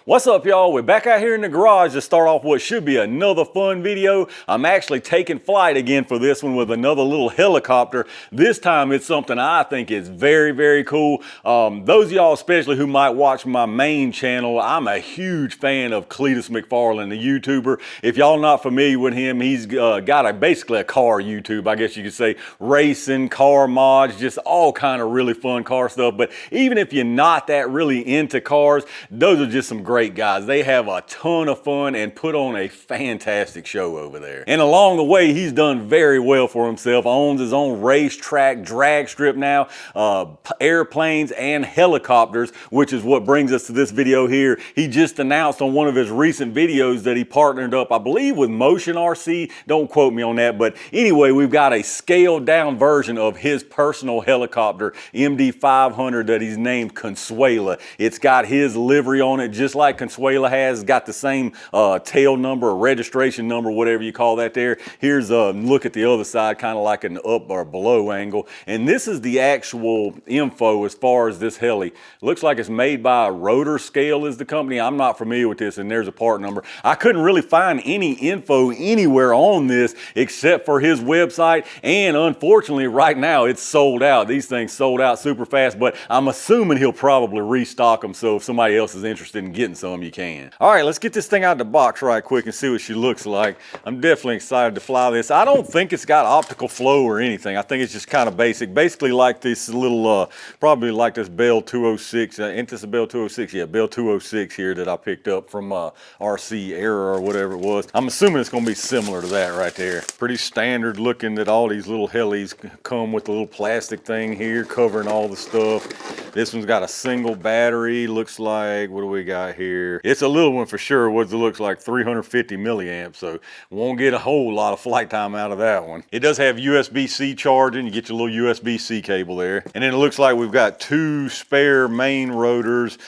What's up, y'all? We're back out here in the garage to start off what should be another fun video. I'm actually taking flight again for this one with another little helicopter. This time it's something I think is very, very cool. Those of y'all especially who might watch my main channel, I'm a huge fan of Cleetus McFarland, the YouTuber. If y'all not familiar with him, he's got basically a car YouTube, I guess you could say. Racing, car mods, just all kind of really fun car stuff. But even if you're not that really into cars, those are just some great guys. They have a ton of fun and put on a fantastic show over there. And along the way, he's done very well for himself. Owns his own racetrack drag strip now, airplanes and helicopters, which is what brings us to this video here. He just announced on one of his recent videos that he partnered up, I believe, with Motion RC. Don't quote me on that, but anyway, we've got a scaled down version of his personal helicopter, MD500, that he's named Consuela. It's got his livery on it, just like Consuela has. Got the same tail number or registration number, whatever you call that there. Here's a look at the other side, kind of like an up or below angle. And this is the actual info as far as this heli. Looks like it's made by Rotor Scale is the company. I'm not familiar with this, and there's a part number. I couldn't really find any info anywhere on this except for his website, and unfortunately right now it's sold out. These things sold out super fast, but I'm assuming he'll probably restock them, so if somebody else is interested in getting some, you can. All right, let's get this thing out of the box right quick and see what she looks like. I'm definitely excited to fly this. I don't think it's got optical flow or anything. I think it's just kind of basic. Basically like this little, probably like this Bell 206. Ain't this a Bell 206? Yeah, Bell 206 here that I picked up from RC Era or whatever it was. I'm assuming it's gonna be similar to that right there. Pretty standard looking that all these little helis come with a little plastic thing here covering all the stuff. This one's got a single battery. Looks like, what do we got here? It's a little one for sure. What it looks like, 350 milliamps, so won't get a whole lot of flight time out of that one. It does have USB-C charging. You get your little USB-C cable there. And then it looks like we've got two spare main rotors,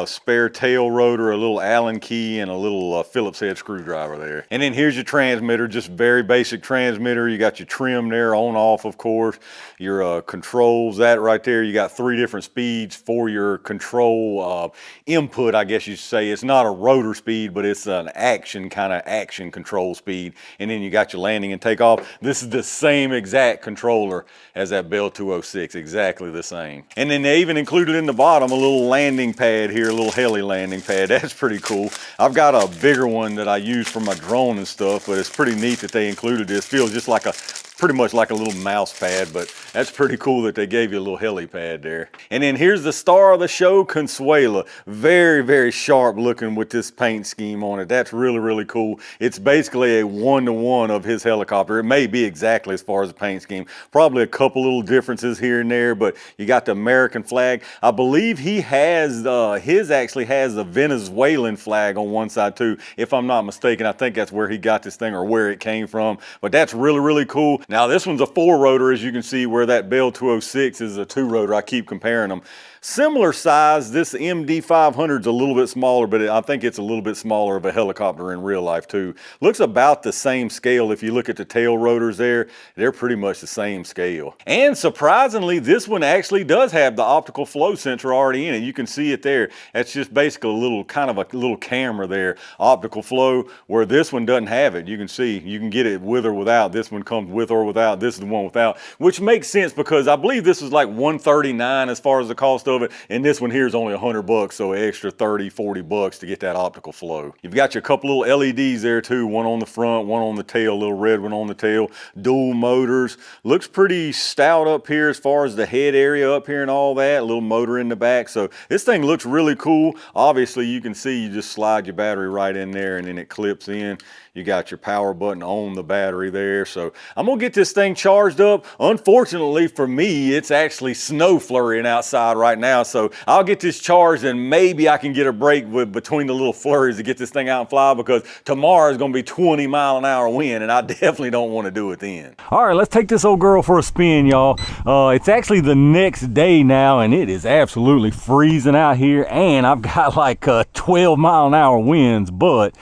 spare tail rotor, a little Allen key, and a little Phillips head screwdriver there. And then here's your transmitter, just very basic transmitter. You got your trim there, on off, of course. Your controls, that right there. You got 3 different speeds for your control input, I guess you say. It's not a rotor speed, but it's an action control speed. And then you got your landing and takeoff. This is the same exact controller as that Bell 206, exactly the same. And then they even included in the bottom a little landing pad here, a little heli landing pad. That's pretty cool. I've got a bigger one that I use for my drone and stuff, but it's pretty neat that they included this. Feels just like pretty much like a little mouse pad, but that's pretty cool that they gave you a little heli pad there. And then here's the star of the show, Consuela. Very, very sharp looking with this paint scheme on it. That's really, really cool. It's basically a one-to-one of his helicopter. It may be exactly as far as the paint scheme. Probably a couple little differences here and there, but you got the American flag. I believe he has, his actually has the Venezuelan flag on one side too. If I'm not mistaken, I think that's where he got this thing or where it came from. But that's really, really cool. Now this one's a 4-rotor, as you can see, where that Bell 206 is a 2-rotor. I keep comparing them. Similar size. This MD500 is a little bit smaller, but I think it's a little bit smaller of a helicopter in real life too. Looks about the same scale. If you look at the tail rotors there, they're pretty much the same scale. And surprisingly, this one actually does have the optical flow sensor already in it. You can see it there. That's just basically a little kind of a little camera there, optical flow, where this one doesn't have it. You can see, you can get it with or without. This one comes with or without. This is the one without, which makes sense because I believe this is like $139 as far as the cost of it, and this one here is only $100, so an extra 30, 40 bucks to get that optical flow. You've got your couple little LEDs there too, one on the front, one on the tail, little red one on the tail, dual motors. Looks pretty stout up here as far as the head area up here and all that, a little motor in the back. So this thing looks really cool. Obviously you can see you just slide your battery right in there and then it clips in. You got your power button on the battery there. So I'm gonna get this thing charged up. Unfortunately for me, it's actually snow flurrying outside right now. So I'll get this charged and maybe I can get a break between the little flurries to get this thing out and fly, because tomorrow is gonna be 20-mile-an-hour wind and I definitely don't wanna do it then. All right, let's take this old girl for a spin, y'all. It's actually the next day now and it is absolutely freezing out here, and I've got like 12-mile-an-hour winds, but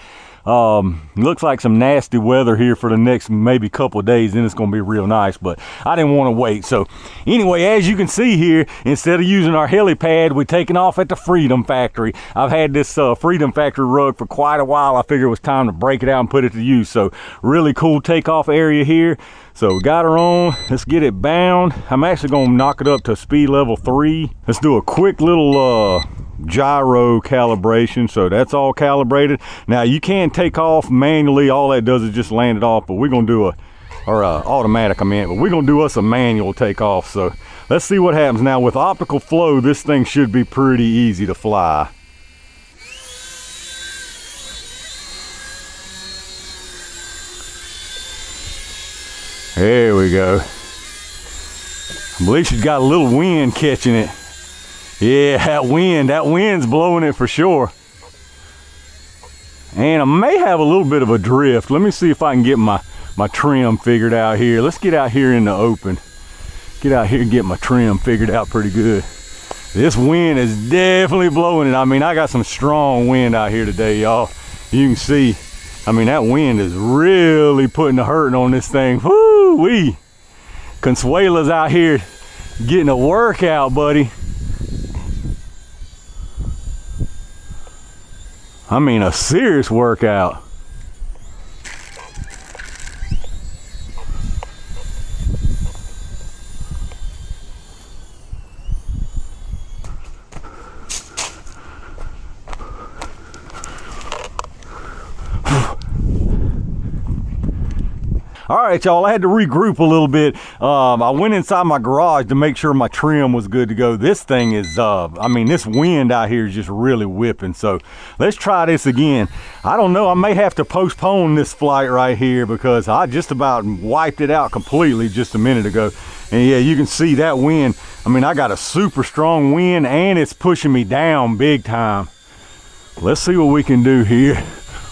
Looks like some nasty weather here for the next maybe couple of days, then it's gonna be real nice, but I didn't want to wait. So anyway, as you can see here, instead of using our helipad, we're taking off at the Freedom Factory. I've had this Freedom Factory rug for quite a while. I figured it was time to break it out and put it to use. So really cool takeoff area here. So we got her on, let's get it bound. I'm actually gonna knock it up to speed level 3. Let's do a quick little gyro calibration. So that's all calibrated. Now you can take off manually, all that does is just land it off, but we're gonna do automatic, but we're gonna do us a manual takeoff. So let's see what happens. Now with optical flow, this thing should be pretty easy to fly. There we go. I believe she's got a little wind catching it. Yeah, that wind's blowing it for sure. And I may have a little bit of a drift. Let me see if I can get my trim figured out here. Let's get out here in the open. Get out here and get my trim figured out pretty good. This wind is definitely blowing it. I got some strong wind out here today, y'all. You can see, that wind is really putting the hurting on this thing. Woo-wee. Consuela's out here getting a workout, buddy. A serious workout. All right, y'all, I had to regroup a little bit. I went inside my garage to make sure my trim was good to go. This thing is, this wind out here is just really whipping. So let's try this again. I don't know, I may have to postpone this flight right here because I just about wiped it out completely just a minute ago. And yeah, you can see that wind. I got a super strong wind and it's pushing me down big time. Let's see what we can do here.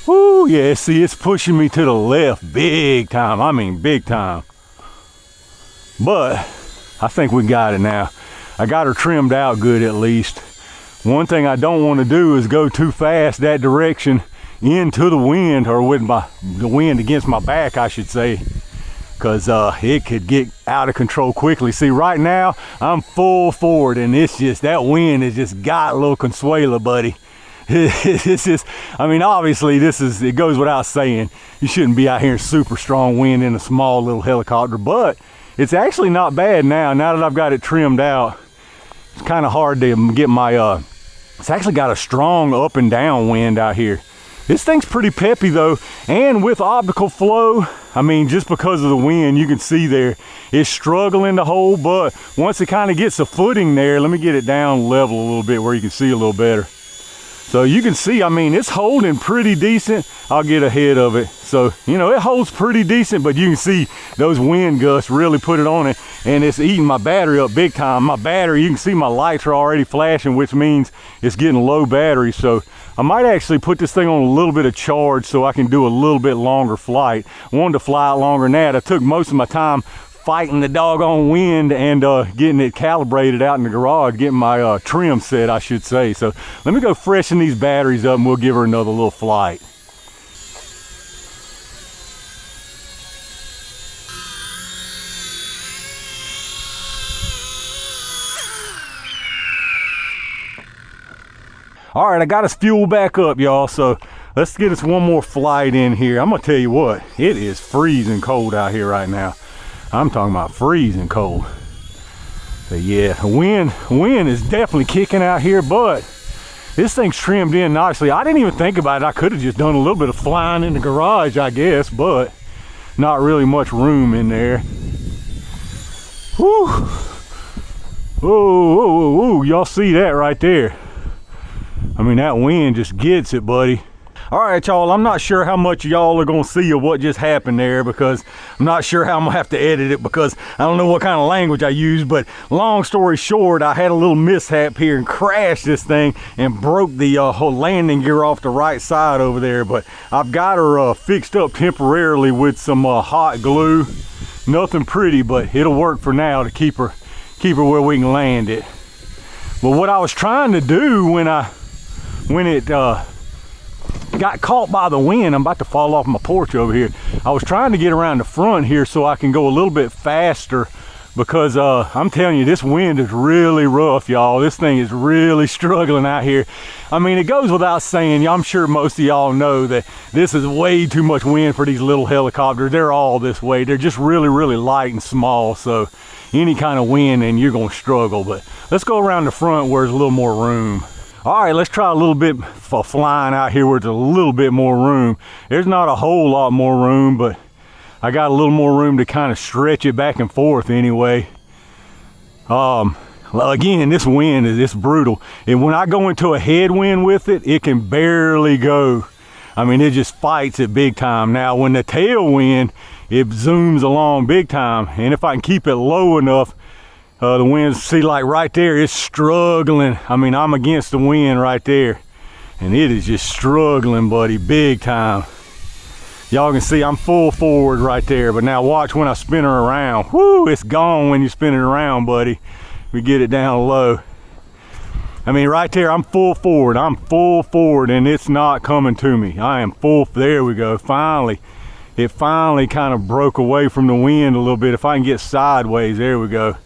Woo, yeah, see, it's pushing me to the left big time. Big time. But I think we got it now. I got her trimmed out good at least. One thing I don't want to do is go too fast that direction into the wind, or with the wind against my back, I should say, because it could get out of control quickly. See, right now I'm full forward and it's just, that wind has just got a little Consuela, buddy. It's just, obviously it goes without saying, you shouldn't be out here in super strong wind in a small little helicopter, but it's actually not bad now that I've got it trimmed out. It's kind of hard to get it's actually got a strong up and down wind out here. This thing's pretty peppy though, and with optical flow, just because of the wind, you can see there, it's struggling to hold, but once it kind of gets a footing there, let me get it down level a little bit where you can see a little better. So you can see, it's holding pretty decent. I'll get ahead of it. So, it holds pretty decent, but you can see those wind gusts really put it on it, and it's eating my battery up big time. My battery, you can see my lights are already flashing, which means it's getting low battery. So I might actually put this thing on a little bit of charge so I can do a little bit longer flight. I wanted to fly out longer than that. I took most of my time fighting the doggone wind and getting it calibrated out in the garage, getting my trim set, I should say. So let me go freshen these batteries up and we'll give her another little flight. All right, I got us fuel back up, y'all. So let's get us one more flight in here. I'm gonna tell you what, it is freezing cold out here right now. I'm talking about freezing cold. So yeah, the wind is definitely kicking out here, but this thing's trimmed in nicely. I didn't even think about it. I could have just done a little bit of flying in the garage, I guess, but not really much room in there. Whew. Whoa, whoa, whoa, whoa. Y'all see that right there? That wind just gets it, buddy. All right, y'all, I'm not sure how much y'all are gonna see of what just happened there, because I'm not sure how I'm gonna have to edit it, because I don't know what kind of language I use. But long story short, I had a little mishap here and crashed this thing and broke the whole landing gear off the right side over there. But I've got her fixed up temporarily with some hot glue. Nothing pretty, but it'll work for now to keep her where we can land it. But what I was trying to do when it got caught by the wind. I'm about to fall off my porch over here. I was trying to get around the front here so I can go a little bit faster, because I'm telling you, this wind is really rough, y'all. This thing is really struggling out here. I mean, it goes without saying, I'm sure most of y'all know that this is way too much wind for these little helicopters. They're all this way. They're just really, really light and small, so any kind of wind and you're gonna struggle. But let's go around the front where there's a little more room. All right, let's try a little bit for flying out here where there's a little bit more room. There's not a whole lot more room, but I got a little more room to kind of stretch it back and forth anyway. Again, this wind is brutal. And when I go into a headwind with it, it can barely go. I mean, it just fights it big time. Now, when the tailwind, it zooms along big time. And if I can keep it low enough, the wind, see, like right there, it's struggling. I mean, I'm against the wind right there. And it is just struggling, buddy, big time. Y'all can see I'm full forward right there, but now watch when I spin her around. Whoo, it's gone when you spin it around, buddy. We get it down low. I mean, right there, I'm full forward. I'm full forward, and it's not coming to me. I am full, there we go, finally. It finally kind of broke away from the wind a little bit. If I can get sideways, there we go.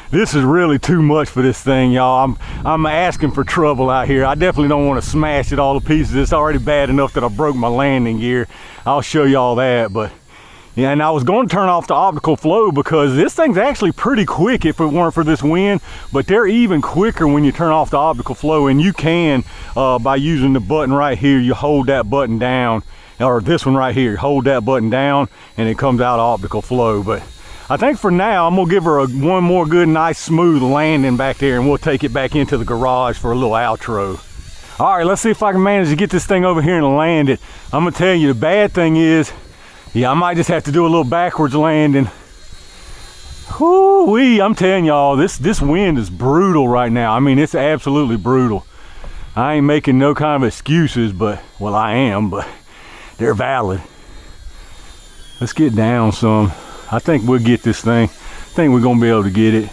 This is really too much for this thing, y'all. I'm asking for trouble out here. I definitely don't want to smash it all to pieces. It's already bad enough that I broke my landing gear. I'll show you all that, but yeah, and I was going to turn off the optical flow because this thing's actually pretty quick if it weren't for this wind, but they're even quicker when you turn off the optical flow, and you can, by using the button right here, you hold that button down, or this one right here, hold that button down, and it comes out optical flow. But I think for now, I'm gonna give her one more good, nice, smooth landing back there, and we'll take it back into the garage for a little outro. All right, let's see if I can manage to get this thing over here and land it. I'm gonna tell you, the bad thing is, yeah, I might just have to do a little backwards landing. Whoo-wee, I'm telling y'all, this wind is brutal right now. I mean, it's absolutely brutal. I ain't making no kind of excuses, but, well, I am, but they're valid. Let's get down some. I think we'll get this thing. I think we're gonna be able to get it.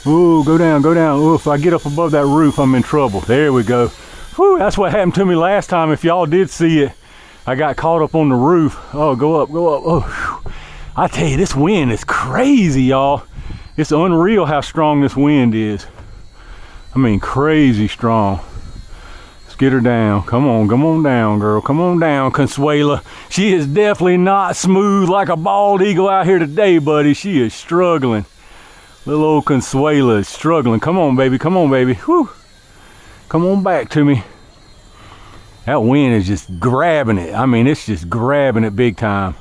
Ooh, go down, go down. Ooh, if I get up above that roof, I'm in trouble. There we go. Whew, that's what happened to me last time. If y'all did see it, I got caught up on the roof. Oh, go up, go up. Oh, whew. I tell you, this wind is crazy, y'all. It's unreal how strong this wind is. I mean, crazy strong. Let's get her down. Come on down, girl. Come on down, Consuela. She is definitely not smooth like a bald eagle out here today, buddy. She is struggling. Little old Consuela is struggling. Come on, baby. Come on, baby. Whew. Come on back to me. That wind is just grabbing it. I mean, it's just grabbing it big time.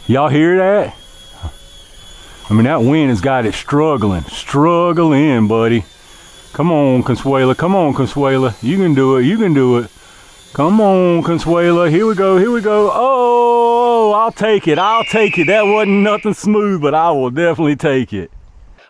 Y'all hear that? I mean, that wind has got it struggling. Struggling, buddy. Come on, Consuela. Come on, Consuela. You can do it. You can do it. Come on, Consuela. Here we go. Here we go. Oh, I'll take it. I'll take it. That wasn't nothing smooth, but I will definitely take it.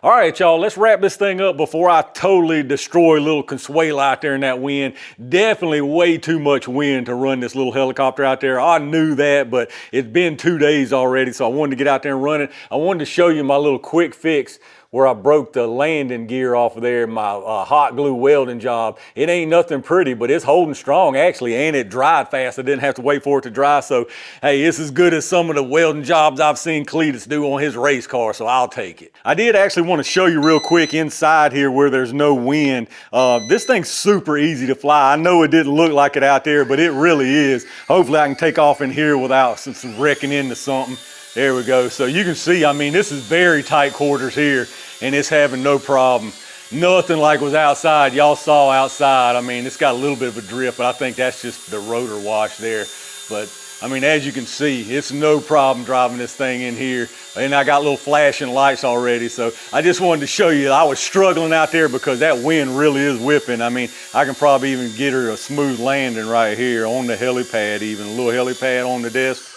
All right, y'all, let's wrap this thing up before I totally destroy little Consuela out there in that wind. Definitely way too much wind to run this little helicopter out there. I knew that, but it's been 2 days already, so I wanted to get out there and run it. I wanted to show you my little quick fix where I broke the landing gear off of there, my hot glue welding job. It ain't nothing pretty, but it's holding strong actually, and it dried fast. I didn't have to wait for it to dry, so hey, it's as good as some of the welding jobs I've seen Cleetus do on his race car, so I'll take it. I did actually want to show you real quick inside here where there's no wind. This thing's super easy to fly. I know it didn't look like it out there, but it really is. Hopefully I can take off in here without some wrecking into something. There we go. So you can see, I mean, this is very tight quarters here, and it's having no problem. Nothing like was outside. Y'all saw outside. I mean, it's got a little bit of a drift, but I think that's just the rotor wash there. But I mean, as you can see, it's no problem driving this thing in here. And I got little flashing lights already. So I just wanted to show you, I was struggling out there because that wind really is whipping. I mean, I can probably even get her a smooth landing right here on the helipad even. A little helipad on the desk.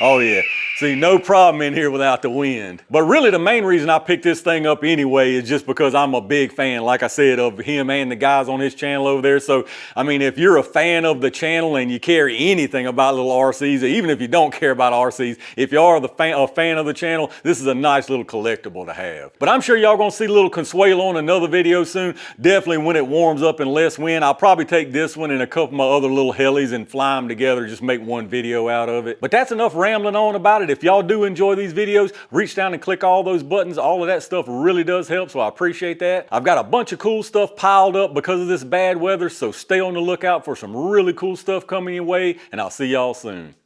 Oh yeah. See, no problem in here without the wind. But really the main reason I picked this thing up anyway is just because I'm a big fan, like I said, of him and the guys on his channel over there. So, I mean, if you're a fan of the channel and you care anything about little RCs, or even if you don't care about RCs, if you are a fan of the channel, this is a nice little collectible to have. But I'm sure y'all gonna see little Consuela on another video soon. Definitely when it warms up and less wind. I'll probably take this one and a couple of my other little helis and fly them together, just make one video out of it. But that's enough rambling on about it. If y'all do enjoy these videos, reach down and click all those buttons. All of that stuff really does help, so I appreciate that. I've got a bunch of cool stuff piled up because of this bad weather, so stay on the lookout for some really cool stuff coming your way, and I'll see y'all soon.